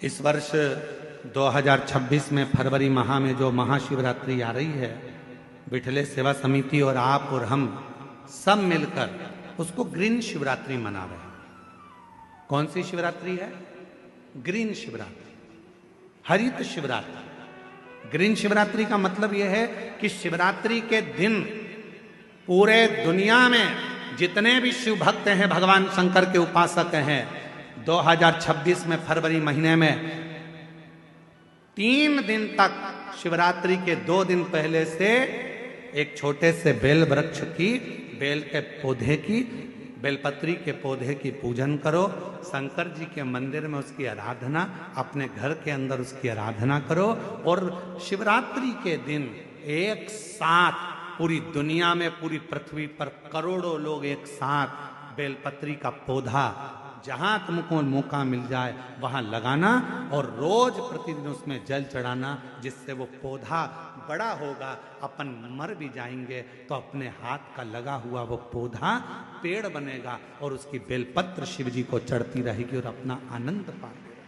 इस वर्ष 2026 में फरवरी माह में जो महाशिवरात्रि आ रही है, विठले सेवा समिति और आप और हम सब मिलकर उसको ग्रीन शिवरात्रि मना रहे हैं। कौन सी शिवरात्रि है? ग्रीन शिवरात्रि, हरित शिवरात्रि। ग्रीन शिवरात्रि का मतलब यह है कि शिवरात्रि के दिन पूरे दुनिया में जितने भी शिव भक्त हैं, भगवान शंकर के उपासक हैं, 2026 में फरवरी महीने में 3 दिन तक शिवरात्रि के 2 दिन पहले से एक छोटे से बेल वृक्ष की, बेल के पौधे की, बेलपत्री के पौधे की पूजन करो। शंकर जी के मंदिर में उसकी आराधना, अपने घर के अंदर उसकी आराधना करो। और शिवरात्रि के दिन एक साथ पूरी दुनिया में, पूरी पृथ्वी पर करोड़ों लोग एक साथ बेलपत्री का पौधा जहां तुमको मौका मिल जाए वहां लगाना और रोज प्रतिदिन उसमें जल चढ़ाना, जिससे वो पौधा बड़ा होगा। अपन मर भी जाएंगे तो अपने हाथ का लगा हुआ वो पौधा पेड़ बनेगा और उसकी बेलपत्र शिव जी को चढ़ती रहेगी और अपना आनंद पाते रहेंगे।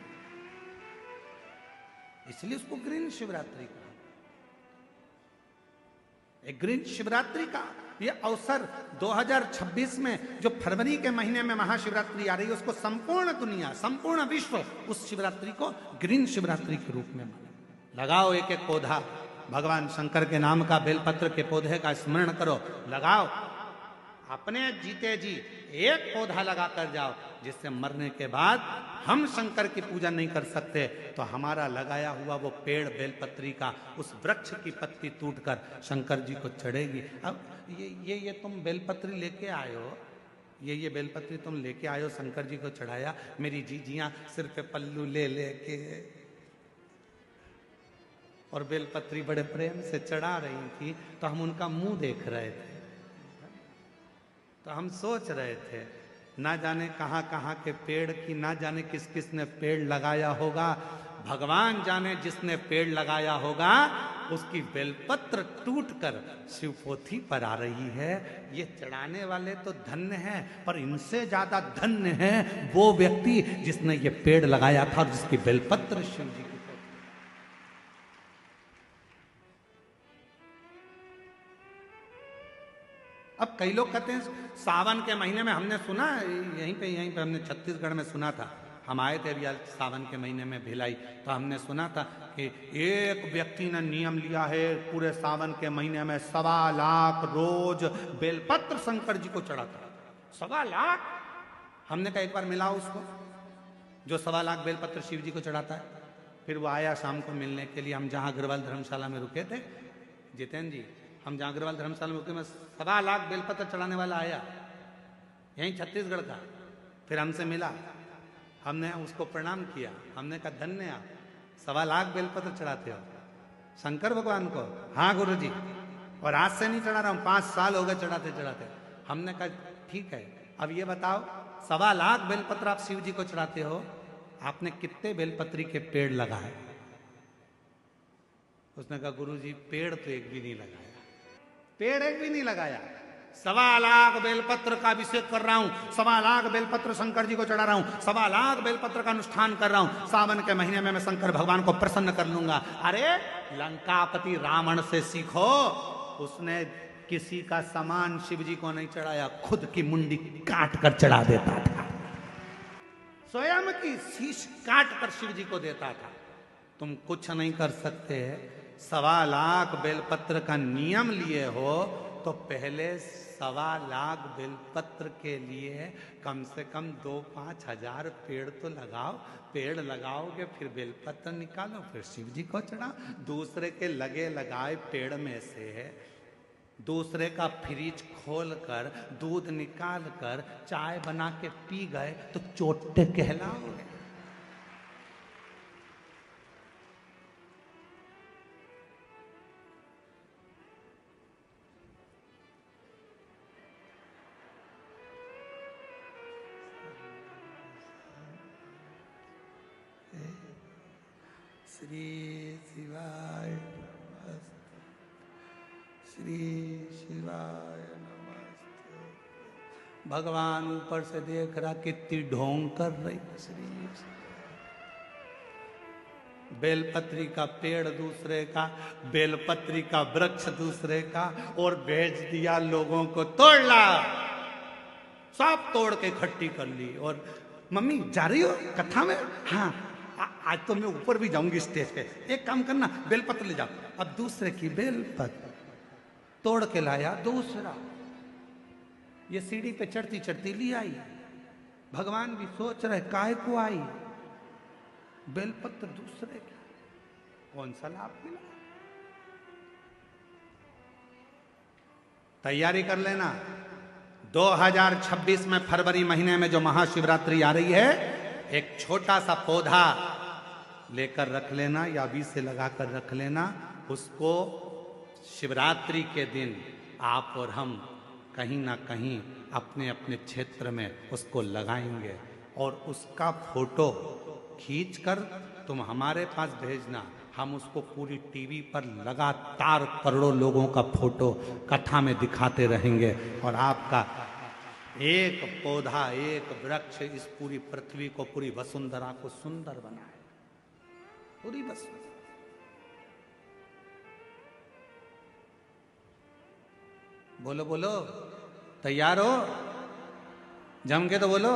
इसलिए उसको ग्रीन शिवरात्रि कहा। एक ग्रीन शिवरात्रि का ये अवसर 2026 में जो फरवरी के महीने में महाशिवरात्रि आ रही है, उसको संपूर्ण दुनिया, संपूर्ण विश्व उस शिवरात्रि को ग्रीन शिवरात्रि के रूप में माने। लगाओ एक एक पौधा, भगवान शंकर के नाम का बेलपत्र के पौधे का स्मरण करो, लगाओ। अपने जीते जी एक पौधा लगा कर जाओ, जिससे मरने के बाद हम शंकर की पूजा नहीं कर सकते तो हमारा लगाया हुआ वो पेड़ बेलपत्री का, उस वृक्ष की पत्ती टूटकर शंकर जी को चढ़ेगी। अब ये तुम बेलपत्री लेके आए हो, ये बेलपत्री तुम लेके आए हो, शंकर जी को चढ़ाया। मेरी जीजियां सिर पे पल्लू ले लेके और बेलपत्री बड़े प्रेम से चढ़ा रही थी, तो हम उनका मुंह देख रहे थे। तो हम सोच रहे थे, ना जाने कहाँ कहाँ के पेड़ की, ना जाने किस किस ने पेड़ लगाया होगा। भगवान जाने जिसने पेड़ लगाया होगा उसकी बेलपत्र टूटकर शिवपोथी पर आ रही है। ये चढ़ाने वाले तो धन्य हैं, पर इनसे ज्यादा धन्य है वो व्यक्ति जिसने ये पेड़ लगाया था और जिसकी बेलपत्र शिव जी की। अब कई लोग कहते हैं सावन के महीने में, हमने सुना यहीं पे हमने छत्तीसगढ़ में सुना था, हम आए थे अभी सावन के महीने में भिलाई, तो हमने सुना था कि एक व्यक्ति ने नियम लिया है पूरे सावन के महीने में 1.25 लाख रोज बेलपत्र शंकर जी को चढ़ाता। 1.25 लाख। हमने कहा एक बार मिलाओ उसको जो 1.25 लाख बेलपत्र शिव जी को चढ़ाता है। फिर वो आया शाम को मिलने के लिए, हम जहाँ अग्रवाल धर्मशाला में रुके थे, जितेंद्र जी, हम जहाँ अग्रवाल धर्मशाला में रुके में 1.25 लाख बेलपत्र चढ़ाने वाला आया, यहीं छत्तीसगढ़ का। फिर हमसे मिला, हमने उसको प्रणाम किया, हमने कहा धन्य आप, 1.25 लाख बेलपत्र चढ़ाते हो शंकर भगवान को। हाँ गुरु जी, और आज से नहीं चढ़ा रहा हूँ, 5 साल हो गए चढ़ाते चढ़ाते। हमने कहा ठीक है, अब ये बताओ 1.25 लाख बेलपत्र आप शिव जी को चढ़ाते हो, आपने कितने बेलपत्री के पेड़ लगाए? उसने कहा गुरु जी पेड़ तो एक भी नहीं लगाया, पेड़ एक भी नहीं लगाया। 1.25 लाख बेलपत्र का अभिषेक कर रहा हूं, 1.25 लाख बेलपत्र शंकर जी को चढ़ा रहा हूं, 1.25 लाख बेलपत्र का अनुष्ठान कर रहा हूं। सावन के महीने में मैं शंकर भगवान को प्रसन्न कर लूंगा। अरे लंकापति रावण से सीखो, उसने किसी का सामान शिव जी को नहीं चढ़ाया, खुद की मुंडी काट कर चढ़ा देता था, स्वयं की शीश काट कर शिव जी को देता था। तुम कुछ नहीं कर सकते। 1.25 लाख बेलपत्र का नियम लिए हो तो पहले 1.25 लाख बेलपत्र के लिए कम से कम 2-5 हजार पेड़ तो लगाओ। पेड़ लगाओगे फिर बेलपत्र निकालो, फिर शिव जी को चढ़ाओ। दूसरे के लगे लगाए पेड़ में से दूसरे का फ्रिज खोल कर दूध निकाल कर चाय बना के पी गए तो चोटे कहलाओगे। श्री शिवाय नमस्ते, श्री शिवाय नमस्ते। भगवान ऊपर से देख रहा कितनी ढोंग कर रही। श्री बेलपत्री का पेड़ दूसरे का, बेलपत्री का वृक्ष दूसरे का, और भेज दिया लोगों को, तोड़ ला। सब तोड़ के इकट्ठी कर ली। और मम्मी जा रही हो कथा में? हाँ, आज तो मैं ऊपर भी जाऊंगी स्टेज पे। एक काम करना, बेलपत्र ले जाओ। अब दूसरे की बेलपत्र तोड़ के लाया दूसरा। ये सीढ़ी पे चढ़ती चढ़ती ली आई। भगवान भी सोच रहे काय को आई, बेलपत्र दूसरे का, कौन सा लाभ मिला? तैयारी कर लेना, 2026 में फरवरी महीने में जो महाशिवरात्रि आ रही है, एक छोटा सा पौधा लेकर रख लेना या बीज से लगाकर रख लेना। उसको शिवरात्रि के दिन आप और हम कहीं ना कहीं अपने अपने क्षेत्र में उसको लगाएंगे, और उसका फोटो खींचकर तुम हमारे पास भेजना। हम उसको पूरी टीवी पर लगातार करोड़ों लोगों का फोटो कथा में दिखाते रहेंगे, और आपका एक पौधा, एक वृक्ष इस पूरी पृथ्वी को, पूरी वसुंधरा को सुंदर बनाए। पूरी वसुंधरा। बोलो बोलो, तैयार हो? जम के तो बोलो।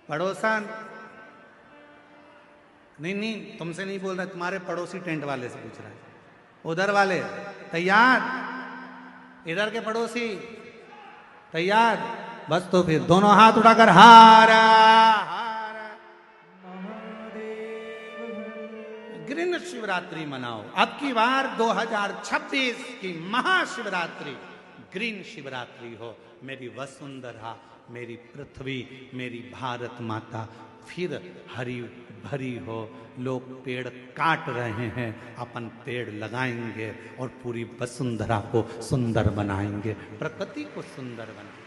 पड़ोसन, नहीं तुमसे नहीं बोल रहा, तुम्हारे पड़ोसी टेंट वाले से पूछ रहा है। उधर वाले तैयार? इधर के पड़ोसी तैयार? बस तो फिर दोनों हाथ उठाकर हारा हारा ग्रीन शिवरात्रि मनाओ। अब की बार 2026 की महाशिवरात्रि ग्रीन शिवरात्रि हो। मेरी वसुंधरा, मेरी पृथ्वी, मेरी भारत माता फिर हरी भरी हो। लोग पेड़ काट रहे हैं, अपन पेड़ लगाएंगे और पूरी वसुंधरा को सुंदर बनाएंगे, प्रकृति को सुंदर बनाएंगे।